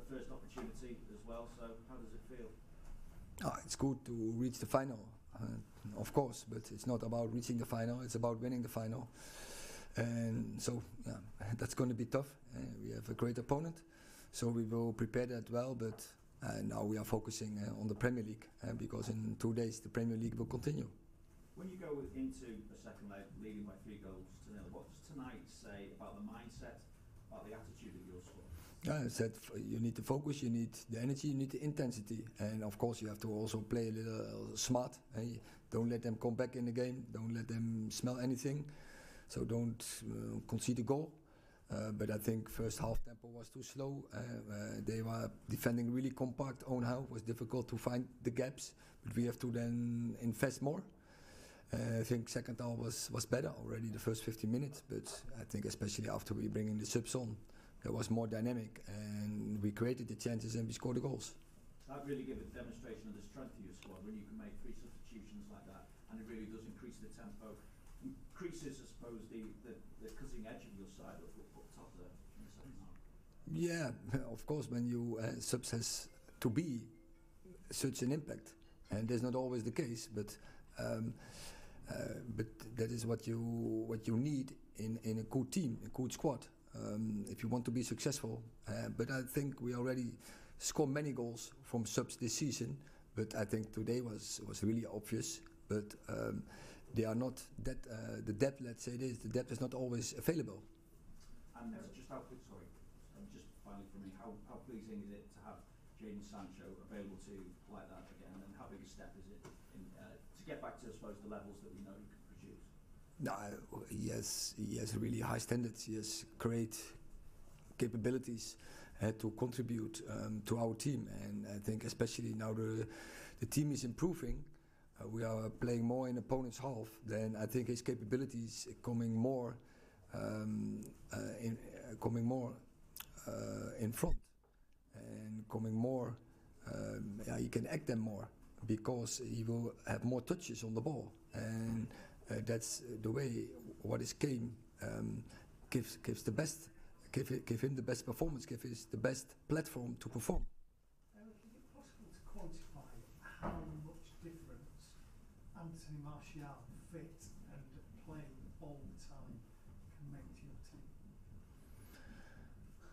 first opportunity as well. So how does it feel? It's good to reach the final, of course, but it's not about reaching the final. It's about winning the final. And so, yeah, that's going to be tough. We have a great opponent, so we will prepare that well. But now we are focusing on the Premier League, because in 2 days the Premier League will continue. When you go into a second leg leading by 3-0, what does tonight say about the mindset, about the attitude of your squad? I said you need the focus, you need the energy, you need the intensity, and of course you have to also play a little smart. Don't let them come back in the game. Don't let them smell anything. So don't concede a goal. But I think first half tempo was too slow. They were defending really compact. Own half was difficult to find the gaps, but we have to then invest more. I think second half was better already the first 15 minutes, but I think especially after we bring in the subs on, it was more dynamic and we created the chances and we scored the goals. That really gives a demonstration of the strength of your squad when you can make 3 substitutions like that, and it really does increase the tempo. Increases, I suppose, the cutting edge of your side up top there in the second half. Yeah, of course, when you subs has to be such an impact, and that's not always the case, but that is what you need in a good team, a good squad, if you want to be successful. But I think we already scored many goals from subs this season, but I think today was really obvious. But they are not that the depth. Let's say this: the depth is not always available. And just how quick, sorry, just finally for me, how pleasing is it to have Jadon Sancho available to like that again, and how big a step is it to get back to, I suppose, the levels that we know he could produce? No, he has really high standards. He has great capabilities to contribute to our team, and I think especially now the team is improving. We are playing more in opponent's half. Then I think his capabilities coming more in front and coming more. He can act them more because he will have more touches on the ball, and that's the way what is game gives the best. Give him the best performance. Give him the best platform to perform. Erik, is it possible to quantify how much difference Anthony Martial fit and playing all the time can make to your team?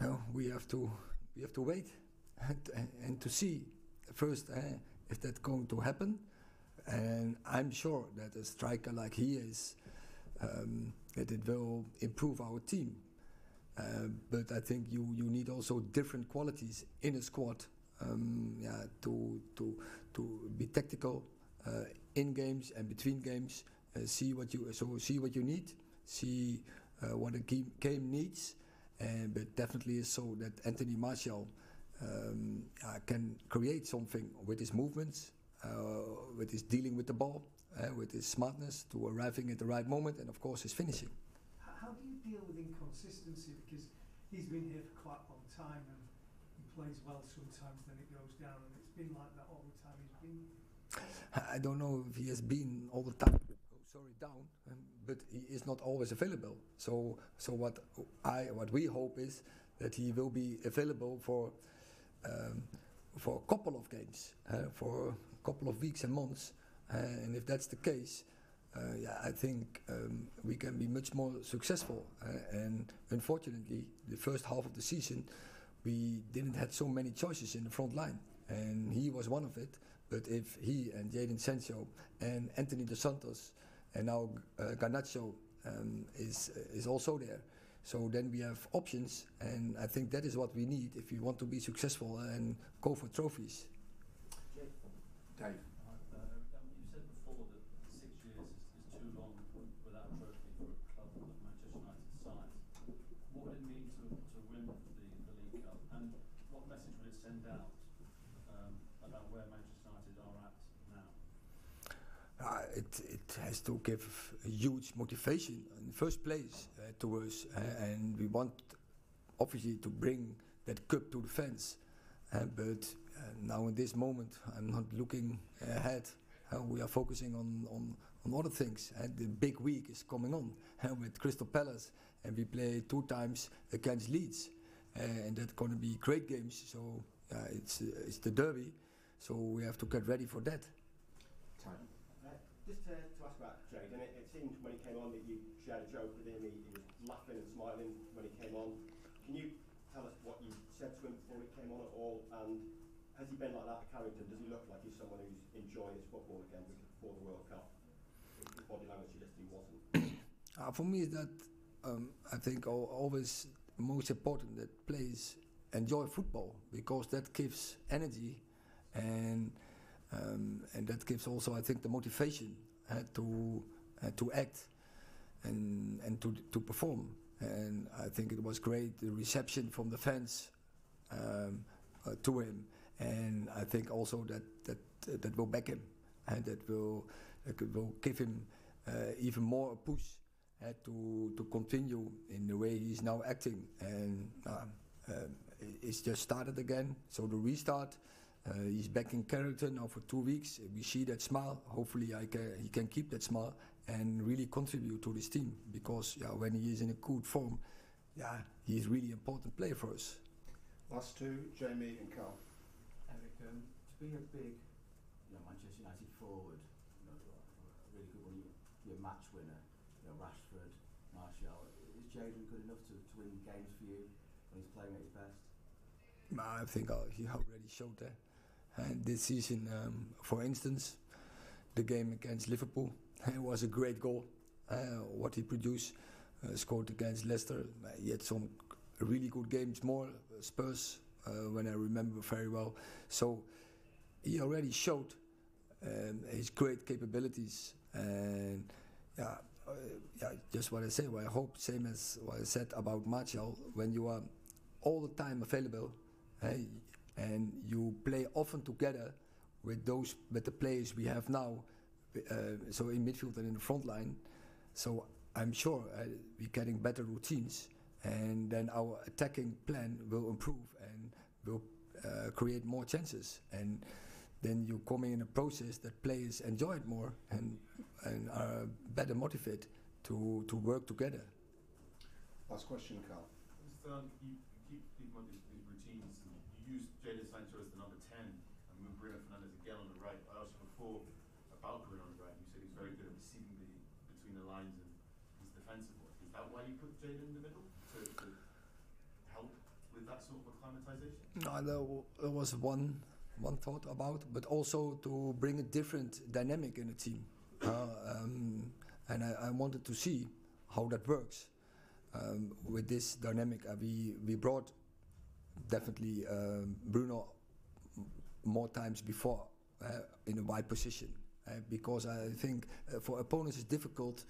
No, we have to wait and to see first if that's going to happen. And I'm sure that a striker like he is, that it will improve our team. But I think you need also different qualities in a squad, to be tactical in games and between games. See what you need, see what a game needs, but definitely is so that Anthony Martial can create something with his movements, with his dealing with the ball, with his smartness to arriving at the right moment, and of course his finishing. How do you deal with inconsistency? Because he's been here for quite a long time and he plays well sometimes, then it goes down, and it's been like that all the time he's been here. I don't know if he has been all the time down, but he is not always available. So what we hope is that he will be available for a couple of games, for a couple of weeks and months, and if that's the case, I think we can be much more successful. And unfortunately, the first half of the season, we didn't have so many choices in the front line, and he was one of it. But if he and Jadon Sancho and Anthony Dos Santos and now Garnacho is also there, so then we have options, and I think that is what we need if we want to be successful and go for trophies. Dave. You said before that 6 years is too long without a trophy for a club of Manchester United's size. What would it mean to win the League Cup, and what message would it send out about where Manchester United are at now? It has to give a huge motivation in the first place to us, and we want obviously to bring that cup to the fans. But now in this moment, I'm not looking ahead. We are focusing on other things. And the big week is coming on with Crystal Palace, and we play 2 times against Leeds. and that's going to be great games. So it's the derby, so we have to get ready for that. Time. Just to ask about Jayden, it seemed when he came on that you shared a joke with him. He was laughing and smiling when he came on. Can you tell us what you said to him before he came on at all? And has he been like that at Carrington? Does he look like he's someone who's enjoying his football again before the World Cup? His body language suggested he wasn't. For me, is that I think always most important that players enjoy football, because that gives energy and that gives also, I think, the motivation to act and to perform. And I think it was great, the reception from the fans to him, and I think also that will back him, and that will give him even more a push to continue in the way he's now acting. And it's just started again, so the restart. He's back in character now for 2 weeks. We see that smile. Hopefully he can keep that smile and really contribute to this team, because when he is in a good form, he's really important player for us. Last two, Jamie and Carl. Erik, to be a big Manchester United forward, a really good one, you're a match winner, Rashford, Martial, is Jayden good enough to win games for you when he's playing at his best? I think he already showed that. And this season, for instance, the game against Liverpool, it was a great goal. What he produced, scored against Leicester. He had some really good games, more Spurs, when I remember very well. So he already showed his great capabilities. And just what I say. I hope, same as what I said about Martial, when you are all the time available, and you play often together with the players we have now, so in midfield and in the front line. So I'm sure we're getting better routines, and then our attacking plan will improve and will create more chances. And then you come in a process that players enjoy it more and are better motivated to work together. Last question, Carl. You keep speaking about these routines, and you use Jadon Sancho as the number 10 and move Bruno Fernandes again on the right. I asked you before about Bruno on the right. You said he's very good at receiving between the lines and his defensive work. Is that why you put Jadon in the middle? To help with that sort of acclimatization? No, there was one thought about, but also to bring a different dynamic in the team. And I wanted to see how that works. With this dynamic, we brought definitely Bruno more times before in a wide position, because I think for opponents it's difficult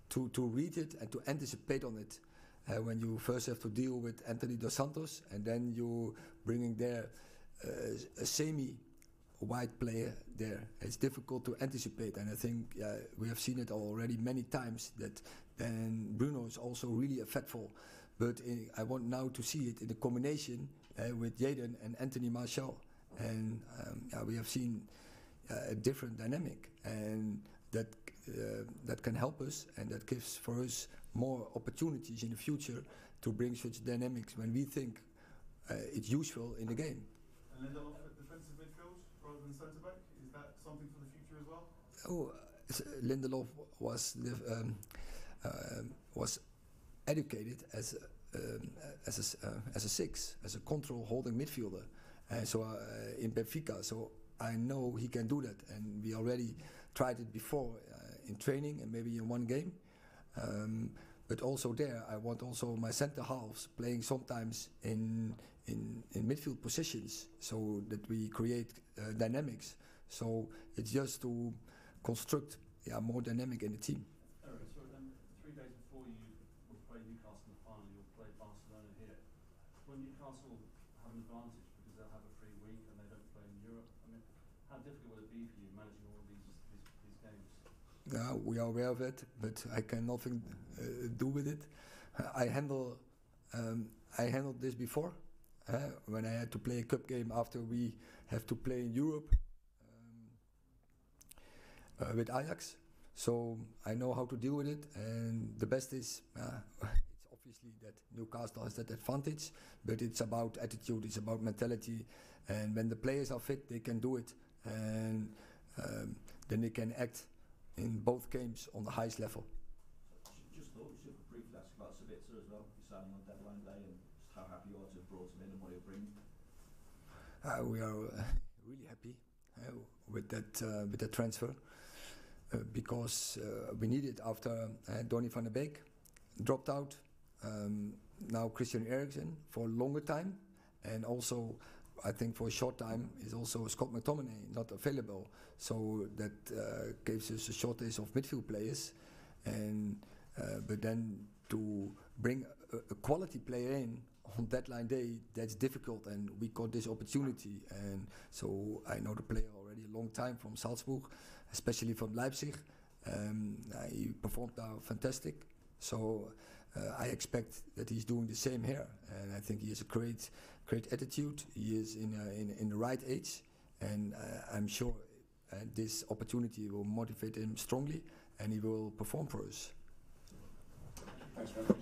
to read it and to anticipate on it when you first have to deal with Anthony Dos Santos, and then you bringing there a semi-wide player there. It's difficult to anticipate, and I think we have seen it already many times that then Bruno is also really effectful. But I want now to see it in a combination with Jadon and Anthony Martial, and we have seen a different dynamic, and that can help us, and that gives for us more opportunities in the future to bring such dynamics when we think it's useful in the game. And Lindelof at defensive midfield rather than centre back, is that something for the future as well? Lindelof was educated as a six, as a control holding midfielder. In Benfica, so I know he can do that, and we already tried it before in training and maybe in one game. But also there, I want also my centre halves playing sometimes in midfield positions, so that we create dynamics. So it's just to construct more dynamic in the team. Erik, so then 3 days before you will play Newcastle in the final, you'll play Barcelona here. Will Newcastle have an advantage because they'll have a free week and they don't play in Europe? I mean, how difficult will it be for you managing all these games? We are aware of it, but I can nothing do with it. I handled this before when I had to play a cup game after we have to play in Europe with Ajax. So I know how to deal with it, and the best is it's obviously that Newcastle has that advantage, but it's about attitude, it's about mentality, and when the players are fit, they can do it, and then they can act in both games on the highest level. Just thought super briefly ask about Sabitzer as well. You're signing on deadline day, and just how happy you are to have brought him in and what he'll bring. We are really happy with that transfer because we need it after Donny van der Beek dropped out. Now Christian Eriksen for a longer time, and also I think for a short time is also Scott McTominay not available. So that gives us a shortage of midfield players, and but then to bring a quality player in on deadline day, that's difficult, and we got this opportunity. And so I know the player already a long time from Salzburg, especially from Leipzig. He performed now fantastic. So I expect that he's doing the same here, and I think he has a great attitude. He is in the right age, and I'm sure this opportunity will motivate him strongly, and he will perform for us. Thanks very much.